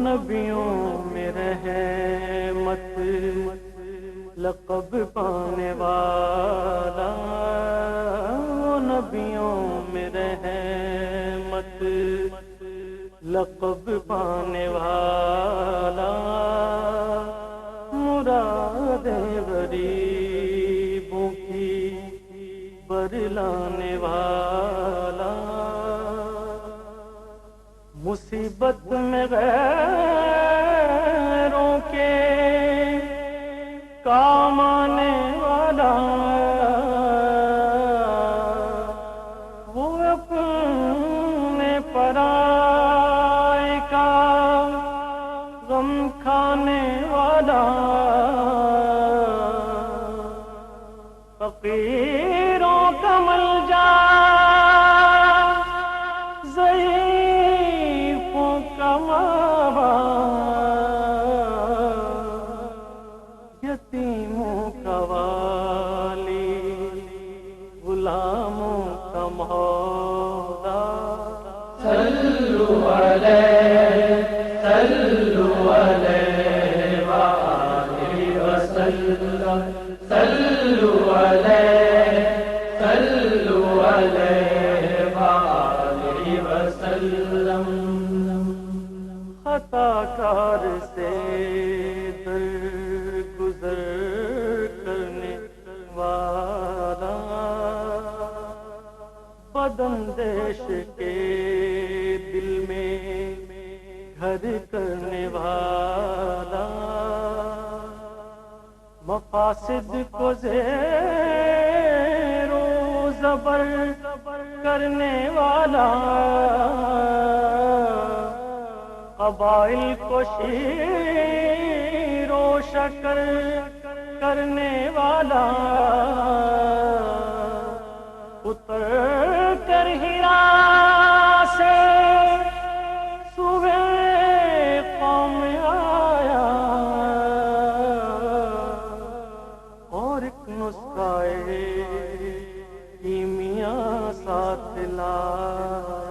نبیوں میں رحمت لقب پانے والا، وہ نبیوں میں رحمت لقب پانے والا، مراد غریبوں کی برلانے والا، مصیبت میں غیروں کے کام آنے والا، وہ اپنے پرائے کا غم کھانے والا، فقیروں کا ملجا ضعیفوں کا ماوا، یتیموں کا والی غلاموں کا مولا، صلوا علیہ صلوا علیہ وآلہ وسلم، صلوا علیہ صلوا علیہ وآلہ وسلم، خطا کار سے درگزر کرنے والا، بداندیش کے دل میں گھر کرنے والا، مقاصد کو زیر و زبر کرنے والا، قبائل کو شیر و شکر کرنے والا، اتر کر ہیرا سے صبح قوم آیا، اور ایک نسخہ کیمیا ساتھ لایا،